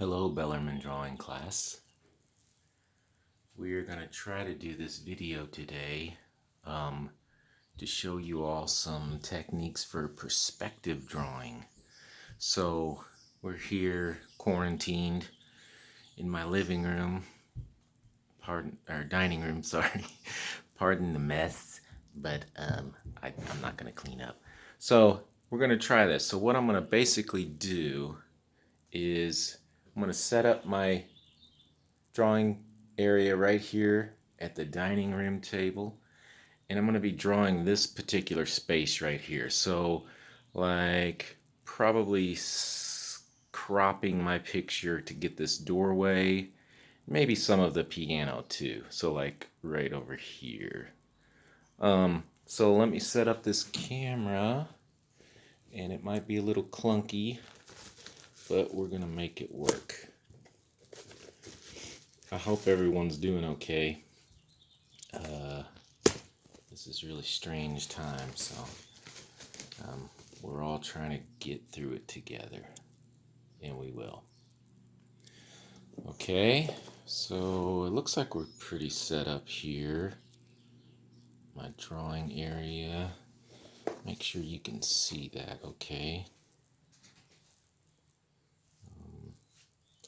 Hello, Bellarmine Drawing Class. We are going to try to do this video today to show you all some techniques for perspective drawing. So we're here quarantined in my living room, or dining room, sorry. Pardon the mess, but I'm not going to clean up. So we're going to try this. So what I'm going to basically do is I'm going to set up my drawing area right here at the dining room table, and I'm going to be drawing this particular space right here. So like probably cropping my picture to get this doorway, maybe some of the piano too, so like right over here. So let me set up this camera, and it might be a little clunky, but we're gonna make it work. I hope everyone's doing okay. This is really strange time, so we're all trying to get through it together, and we will. Okay, so it looks like we're pretty set up here. My drawing area. Make sure you can see that, okay?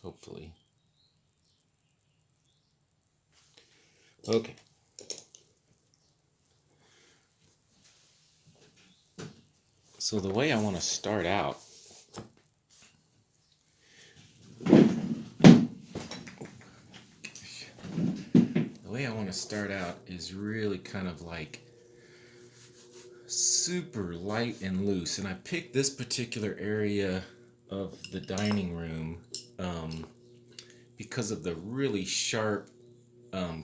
Hopefully. Okay. So the way I want to start out is really kind of like super light and loose. And I picked this particular area of the dining room because of the really sharp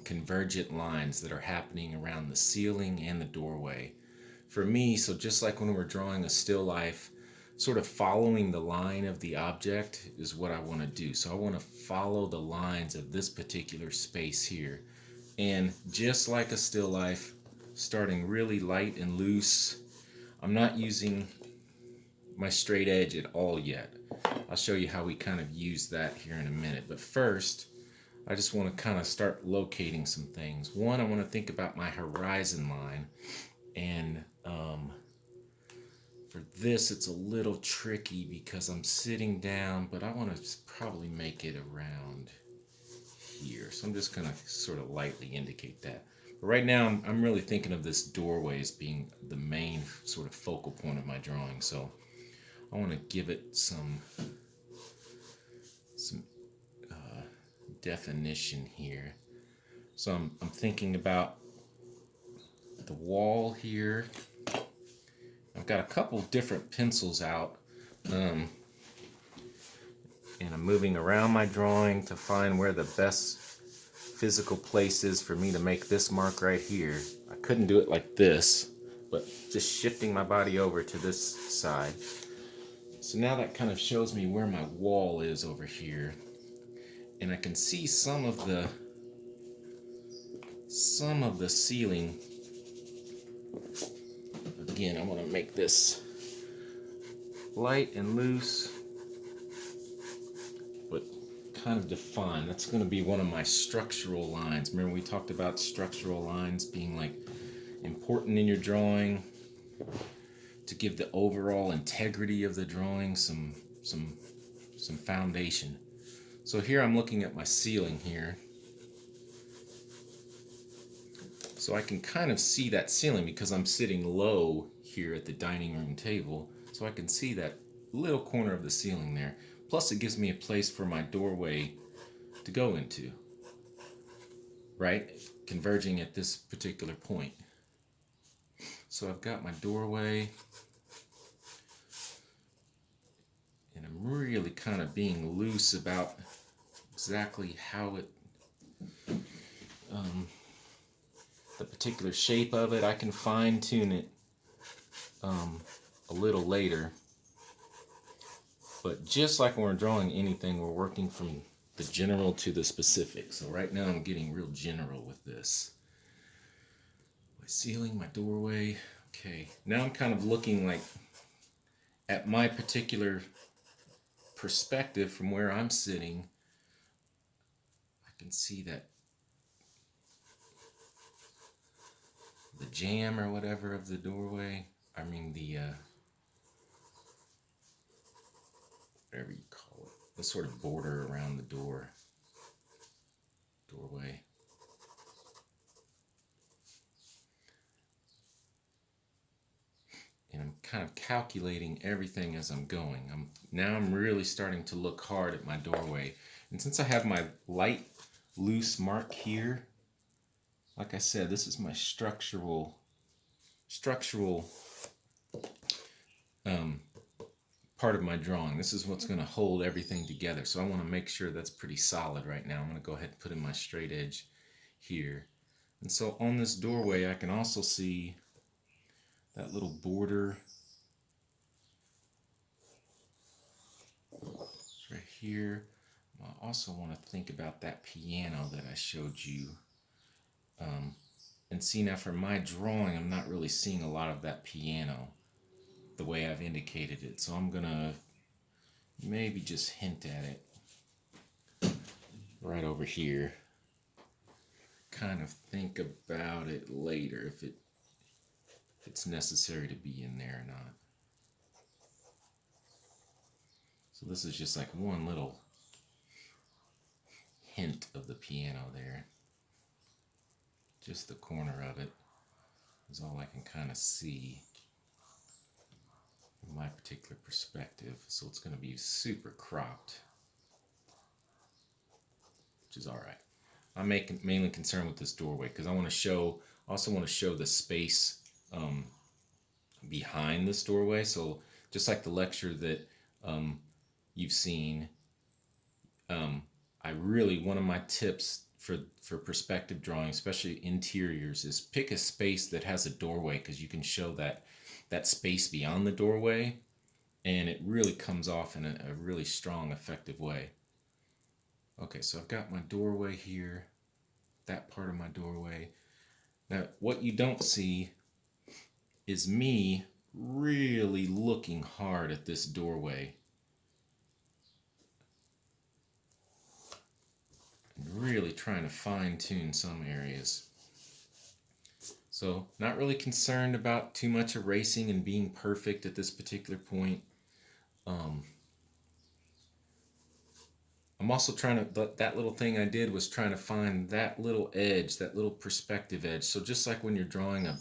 convergent lines that are happening around the ceiling and the doorway. For me, so just like when we're drawing a still life, sort of following the line of the object is what I want to do. So I want to follow the lines of this particular space here. And just like a still life, starting really light and loose. I'm not using my straight edge at all yet. I'll show you how we kind of use that here in a minute. But first, I just want to kind of start locating some things. One, I want to think about my horizon line. And for this, it's a little tricky because I'm sitting down, but I want to probably make it around here. So I'm just going to sort of lightly indicate that. But right now, I'm really thinking of this doorway as being the main sort of focal point of my drawing. So I want to give it some definition here. So I'm thinking about the wall here. I've got a couple different pencils out, and I'm moving around my drawing to find where the best physical place is for me to make this mark right here. I couldn't do it like this, but just shifting my body over to this side. So now that kind of shows me where my wall is over here, and I can see some of the ceiling. Again, I want to make this light and loose, but kind of defined. That's going to be one of my structural lines. Remember we talked about structural lines being like important in your drawing to give the overall integrity of the drawing some foundation. So here I'm looking at my ceiling here. So I can kind of see that ceiling because I'm sitting low here at the dining room table. So I can see that little corner of the ceiling there. Plus it gives me a place for my doorway to go into, right? Converging at this particular point. So I've got my doorway, and I'm really kind of being loose about exactly how it, the particular shape of it. I can fine tune it a little later. But just like when we're drawing anything, we're working from the general to the specific. So right now I'm getting real general with this. My ceiling, my doorway. Okay, now I'm kind of looking like at my particular perspective from where I'm sitting, I can see that the jamb or whatever of the doorway, I mean whatever you call it, the sort of border around the doorway. And I'm kind of calculating everything as I'm going. I'm really starting to look hard at my doorway. And since I have my light loose mark here, like I said, this is my structural part of my drawing. This is what's going to hold everything together. So I want to make sure that's pretty solid right now. I'm going to go ahead and put in my straight edge here. And so on this doorway, I can also see that little border right here. I also want to think about that piano that I showed you. And see, now for my drawing, I'm not really seeing a lot of that piano the way I've indicated it. So I'm going to maybe just hint at it right over here. Kind of think about it later if it's necessary to be in there or not. So this is just like one little hint of the piano there. Just the corner of it is all I can kind of see from my particular perspective. So it's going to be super cropped, which is all right. I'm mainly concerned with this doorway because I also want to show the space behind this doorway. So just like the lecture that you've seen, one of my tips for perspective drawing, especially interiors, is pick a space that has a doorway because you can show that space beyond the doorway, and it really comes off in a really strong, effective way. Okay, so I've got my doorway here, that part of my doorway. Now, what you don't see is me really looking hard at this doorway and really trying to fine-tune some areas. So, not really concerned about too much erasing and being perfect at this particular point. I'm also trying to, that little thing I did was trying to find that little edge, that little perspective edge. So just like when you're drawing a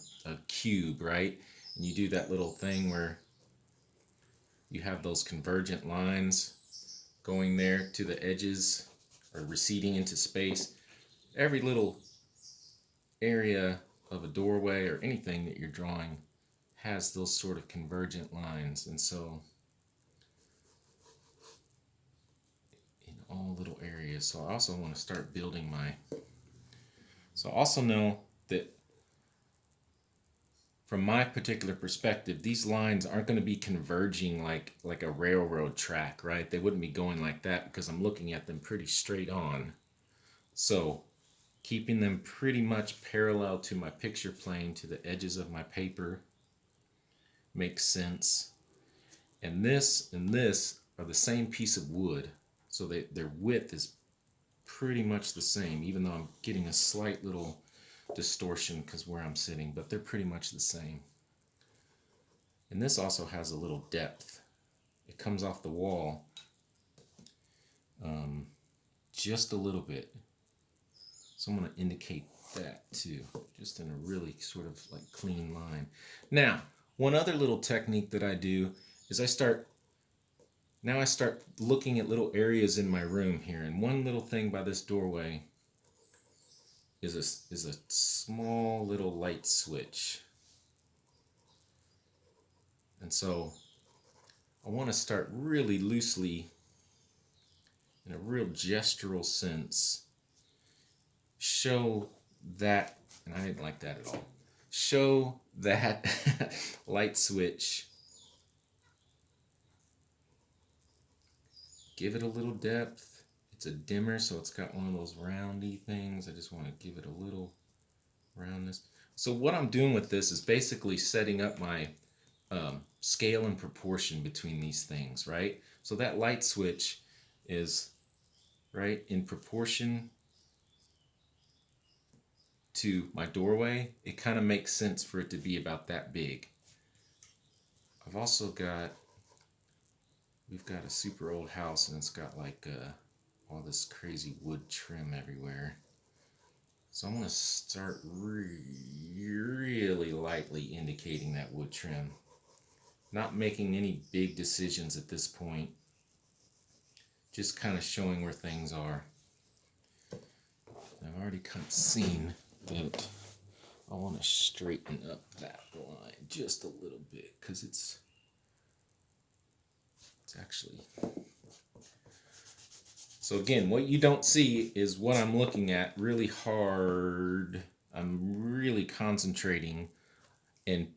cube, right? And you do that little thing where you have those convergent lines going there to the edges or receding into space. Every little area of a doorway or anything that you're drawing has those sort of convergent lines. And so in all little areas. So I also want to start building so I also know that from my particular perspective, these lines aren't going to be converging like a railroad track, right? They wouldn't be going like that because I'm looking at them pretty straight on. So keeping them pretty much parallel to my picture plane, to the edges of my paper, makes sense. And this are the same piece of wood, so their width is pretty much the same, even though I'm getting a slight little distortion because where I'm sitting, but they're pretty much the same. And this also has a little depth. It comes off the wall just a little bit. So I'm going to indicate that too, just in a really sort of like clean line. Now, one other little technique that I do is I start looking at little areas in my room here. And one little thing by this doorway is a small little light switch. And so I want to start really loosely, in a real gestural sense, show that, and I didn't like that at all, show that light switch. Give it a little depth. It's a dimmer, so it's got one of those roundy things. I just want to give it a little roundness. So what I'm doing with this is basically setting up my scale and proportion between these things, right? So that light switch is right in proportion to my doorway. It kind of makes sense for it to be about that big. I've also got, we've got a super old house and it's got like all this crazy wood trim everywhere. So I'm going to start really lightly indicating that wood trim. Not making any big decisions at this point. Just kind of showing where things are. I've already kind of seen that I want to straighten up that line just a little bit because it's actually... So again, what you don't see is what I'm looking at really hard. I'm really concentrating and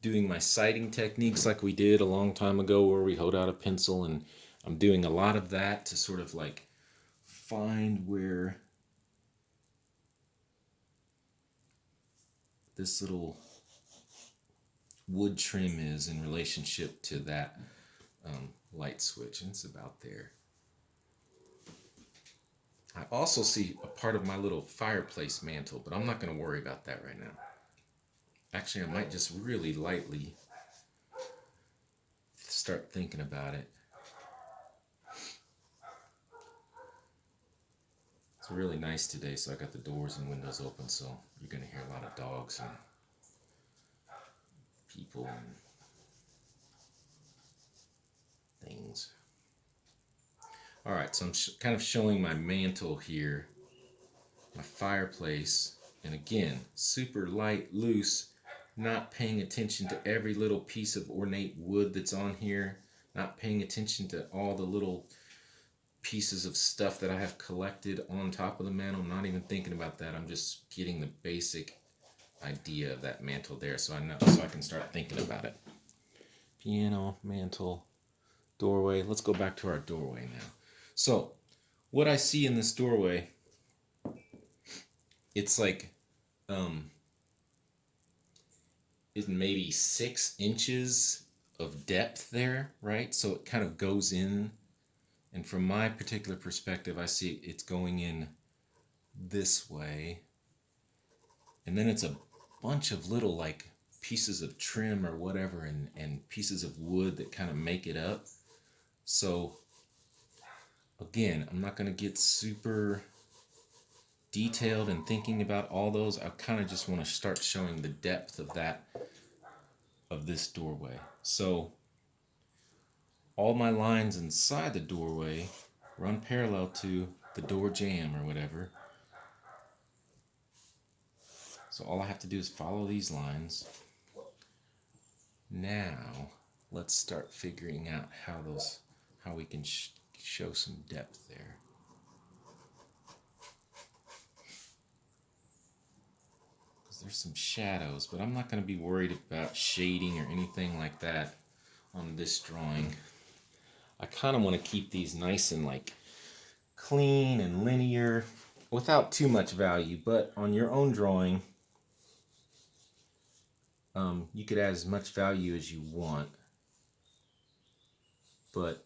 doing my sighting techniques like we did a long time ago where we hold out a pencil, and I'm doing a lot of that to sort of like find where this little wood trim is in relationship to that light switch, and it's about there. I also see a part of my little fireplace mantle, but I'm not going to worry about that right now. Actually, I might just really lightly start thinking about it. It's really nice today, so I got the doors and windows open, so you're going to hear a lot of dogs and people and things. All right, so I'm kind of showing my mantle here, my fireplace, and again, super light, loose, not paying attention to every little piece of ornate wood that's on here, not paying attention to all the little pieces of stuff that I have collected on top of the mantle. I'm not even thinking about that. I'm just getting the basic idea of that mantle there, so I know, so I can start thinking about it. Piano, mantle, doorway. Let's go back to our doorway now. So what I see in this doorway, it's like is maybe 6 inches of depth there, right? So it kind of goes in, and from my particular perspective, I see it's going in this way, and then it's a bunch of little like pieces of trim or whatever, and pieces of wood that kind of make it up. So again, I'm not going to get super detailed and thinking about all those. I kind of just want to start showing the depth of that, of this doorway. So all my lines inside the doorway run parallel to the door jamb or whatever. So all I have to do is follow these lines. Now let's start figuring out how we can show some depth there. Because there's some shadows, but I'm not going to be worried about shading or anything like that on this drawing. I kind of want to keep these nice and like clean and linear without too much value, but on your own drawing, you could add as much value as you want. But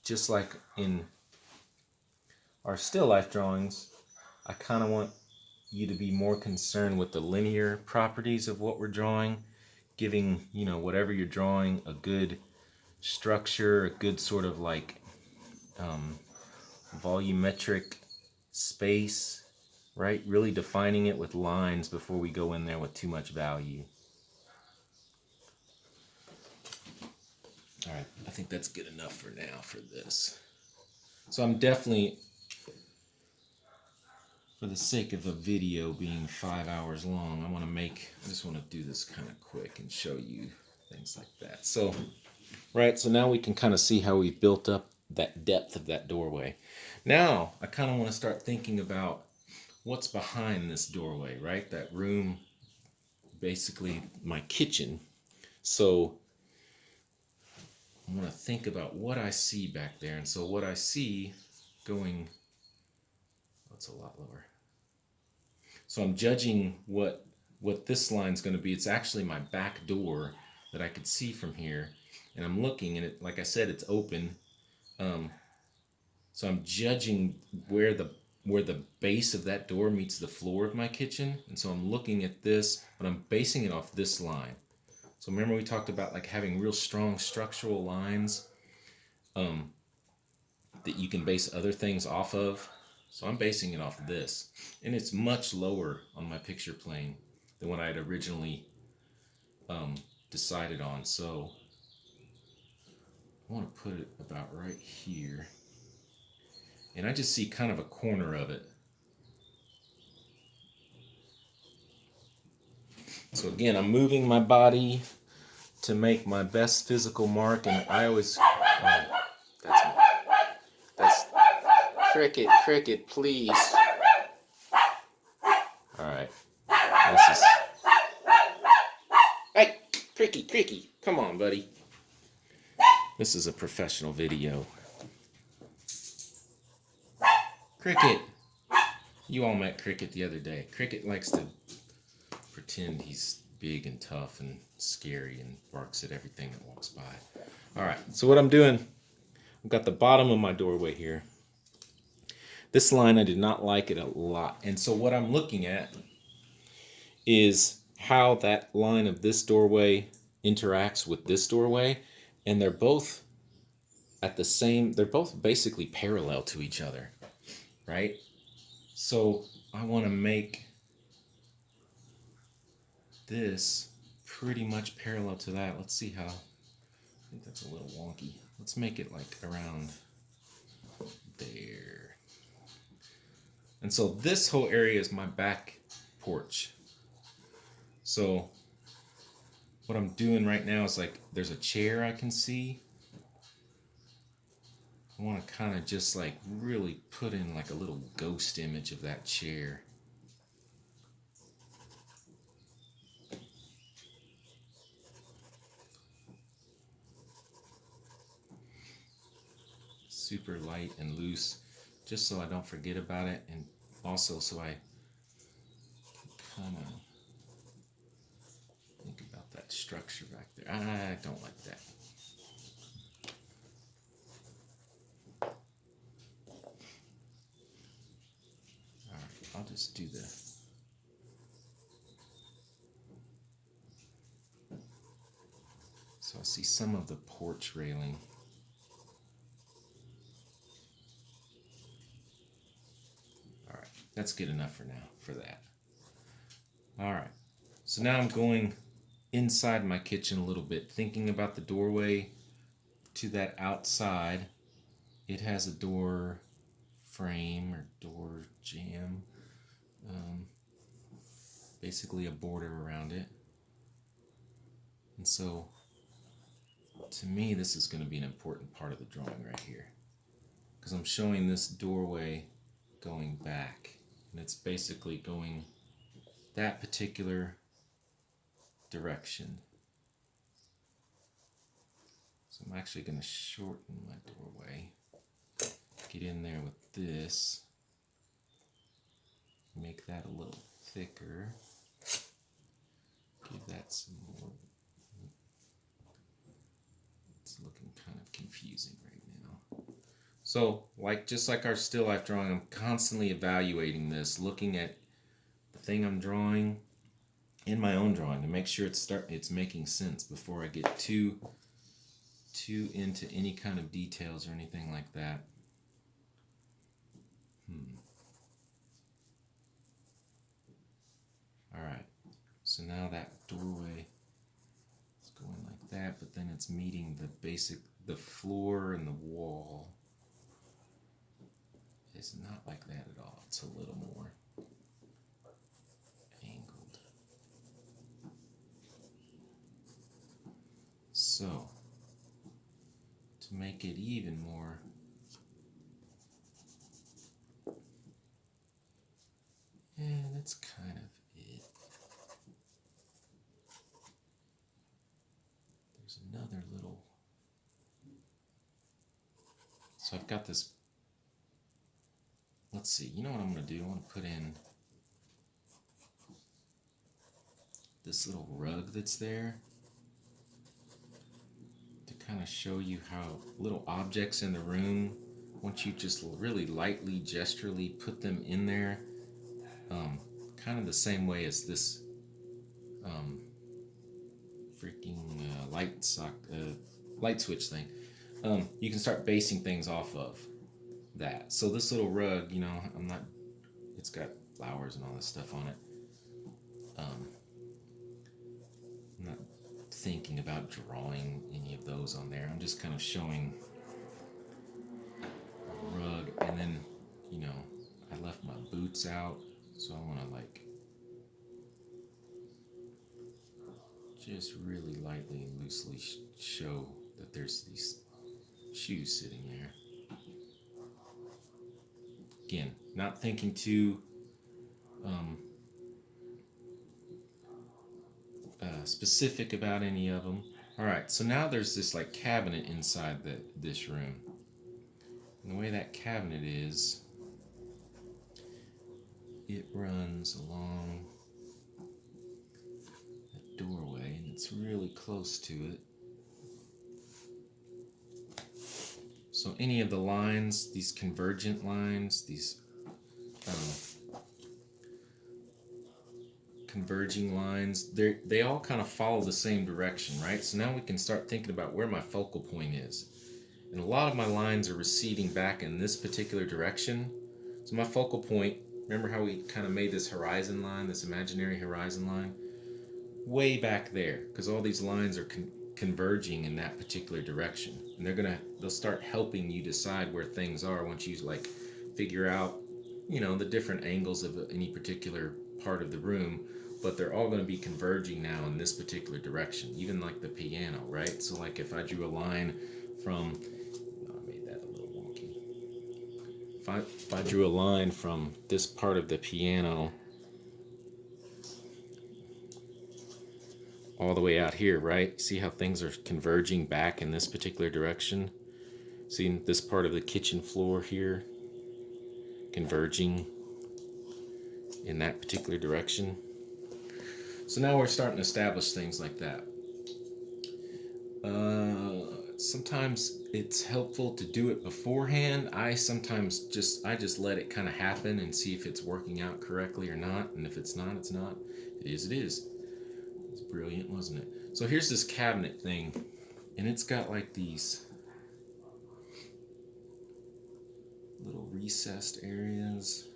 just like in our still life drawings, I kind of want you to be more concerned with the linear properties of what we're drawing, giving, you know, whatever you're drawing a good structure, a good sort of like volumetric space, right? Really defining it with lines before we go in there with too much value. All right, I think that's good enough for now for this. So I'm definitely, for the sake of a video being 5 hours long, I just want to do this kind of quick and show you things like that. So, right, so now we can kind of see how we've built up that depth of that doorway. Now, I kind of want to start thinking about what's behind this doorway, right? That room, basically my kitchen. So I want to think about what I see back there. And so what I see going, that's a lot lower. So I'm judging what this line's going to be. It's actually my back door, that I could see from here. And I'm looking, and it, like I said, it's open. So I'm judging where the base of that door meets the floor of my kitchen. And so I'm looking at this, but I'm basing it off this line. So remember we talked about like having real strong structural lines that you can base other things off of. So I'm basing it off of this. And it's much lower on my picture plane than what I had originally decided on. So I want to put it about right here. And I just see kind of a corner of it. So again, I'm moving my body to make my best physical mark, and I always, that's cricket, please. All right, this is, hey, cricket, come on, buddy. This is a professional video. Cricket, you all met Cricket the other day. Cricket likes to pretend he's big and tough and scary and barks at everything that walks by. All right, so what I'm doing, I've got the bottom of my doorway here. This line, I did not like it a lot. And so what I'm looking at is how that line of this doorway interacts with this doorway. And they're both they're both basically parallel to each other, right? So I want to make this pretty much parallel to that. Let's see how, I think that's a little wonky. Let's make it like around there. And so this whole area is my back porch. So what I'm doing right now is like there's a chair I can see. I want to kind of just like really put in like a little ghost image of that chair. Super light and loose, just so I don't forget about it, and also so I kind of think about that structure back there. I don't like that. All right, I'll just do this. So I see some of the porch railing. All right, that's good enough for now for that. All right, so now I'm going inside my kitchen a little bit, thinking about the doorway to that outside. It has a door frame or door jamb, basically a border around it. And so to me, this is going to be an important part of the drawing right here, because I'm showing this doorway going back, and it's basically going that particular direction. So I'm actually going to shorten my doorway, get in there with this, make that a little thicker, give that some more. It's looking kind of confusing right now. So just like our still life drawing, I'm constantly evaluating this, looking at the thing I'm drawing in my own drawing to make sure it's making sense before I get too into any kind of details or anything like that. All right, so now that doorway is going like that, but then it's meeting the floor and the wall. It's not like that at all. It's a little more angled. So to make it even more, and that's kind of it. There's another little, so I've got this, let's see, you know what I'm going to do? I want to put in this little rug that's there. kind of show you how little objects in the room, once you just really lightly, gesturally put them in there, kind of the same way as this um, freaking light switch thing. You can start basing things off of that. So this little rug, it's got flowers and all this stuff on it. I'm not thinking about drawing any of those on there. I'm just kind of showing a rug, and then, I left my boots out, so I want to just really lightly and loosely show that there's these shoes sitting there. Again, not thinking too specific about any of them. All right, so now there's this cabinet inside this room. And the way that cabinet is, it runs along the doorway, and it's really close to it. So any of the lines, these convergent lines, these converging lines, they all kind of follow the same direction, right? So now we can start thinking about where my focal point is. And a lot of my lines are receding back in this particular direction. So my focal point, remember how we kind of made this horizon line, this imaginary horizon line? Way back there, because all these lines are converging in that particular direction. And they'll start helping you decide where things are once you figure out, the different angles of any particular part of the room. But they're all going to be converging now in this particular direction, even like the piano, right? So if I drew a line from, I made that a little wonky. If I drew a line from this part of the piano all the way out here, right? See how things are converging back in this particular direction? See this part of the kitchen floor here converging in that particular direction? So now we're starting to establish things like that. Sometimes it's helpful to do it beforehand. I just let it kind of happen and see if it's working out correctly or not. And if it's not, it's not. It is, it is. It's brilliant, wasn't it? So here's this cabinet thing, and it's got these little recessed areas.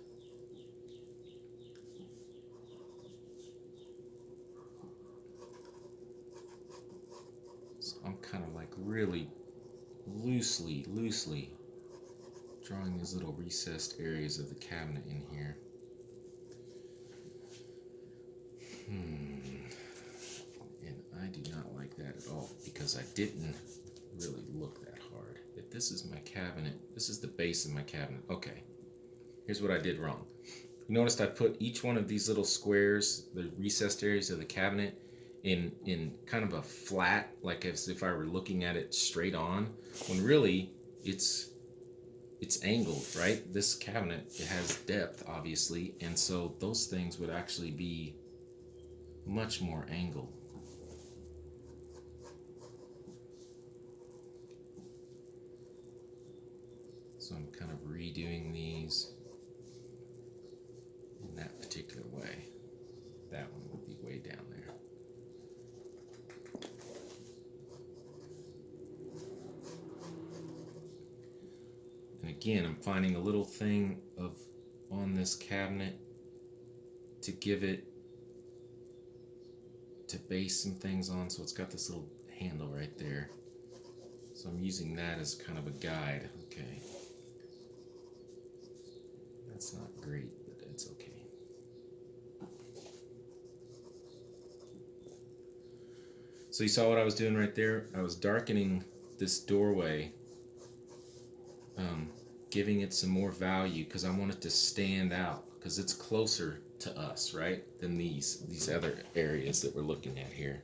I'm kind of really loosely drawing these little recessed areas of the cabinet in here. And I do not like that at all, because I didn't really look that hard. If this is my cabinet, this is the base of my cabinet. Okay, here's what I did wrong. You noticed I put each one of these little squares, the recessed areas of the cabinet, in kind of a flat, as if I were looking at it straight on, when really it's angled, right? This cabinet, it has depth, obviously, and so those things would actually be much more angled. So I'm kind of redoing these in that particular way. That one would be way down there. And again, I'm finding a little thing on this cabinet to give it, to base some things on. So it's got this little handle right there. So I'm using that as kind of a guide. Okay. That's not great, but it's okay. So you saw what I was doing right there? I was darkening this doorway, giving it some more value because I want it to stand out, because it's closer to us, right, than these other areas that we're looking at here.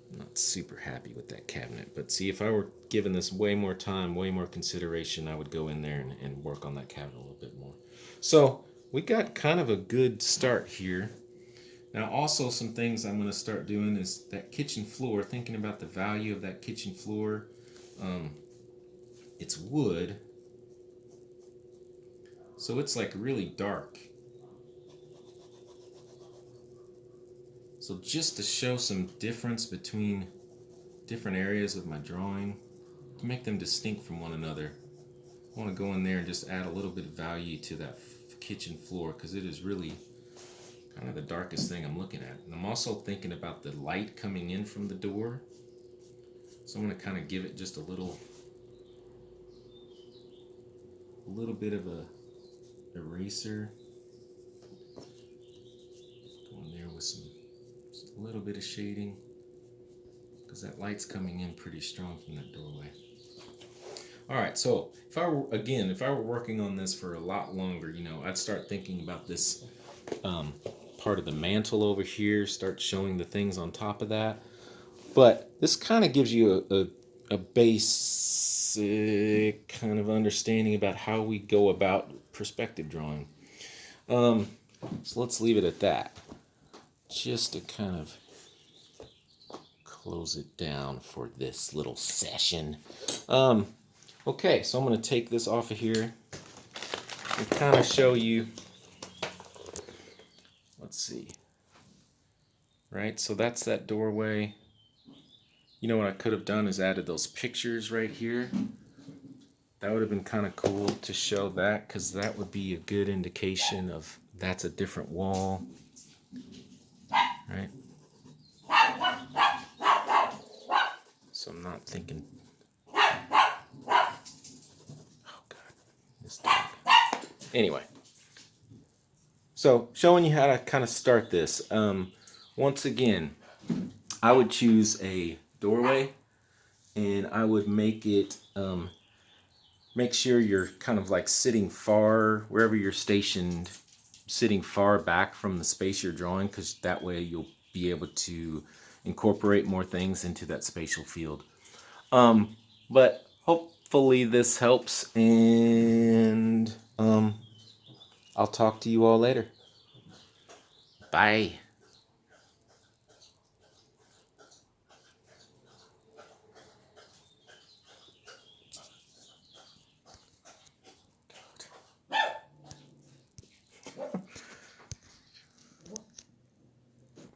I'm not super happy with that cabinet, but see, if I were given this way more time, way more consideration, I would go in there and work on that cabinet a little bit more. So we got kind of a good start here. Now also some things I'm going to start doing is that kitchen floor, thinking about the value of that kitchen floor. It's wood, so it's like really dark. So just to show some difference between different areas of my drawing, to make them distinct from one another, I want to go in there and just add a little bit of value to that kitchen floor, because it is really kind of the darkest thing I'm looking at. And I'm also thinking about the light coming in from the door, so I'm going to kind of give it just a little bit of a eraser. Go in there with just a little bit of shading, because that light's coming in pretty strong from that doorway. All right, so if I were working on this for a lot longer, I'd start thinking about this part of the mantle over here, start showing the things on top of that. But this kind of gives you a basic kind of understanding about how we go about perspective drawing. So let's leave it at that, just to kind of close it down for this little session. Okay, so I'm going to take this off of here and kind of show you. Let's see. Right, so that's that doorway. What I could have done is added those pictures right here. That would have been kind of cool to show that, because that would be a good indication of that's a different wall. Right? So I'm not thinking. Oh God, this dog. Anyway, so showing you how to kind of start this. Once again, I would choose a doorway, and I would make it. Make sure you're kind of like sitting far, wherever you're stationed, sitting far back from the space you're drawing, because that way you'll be able to incorporate more things into that spatial field. But hopefully this helps, and I'll talk to you all later. Bye.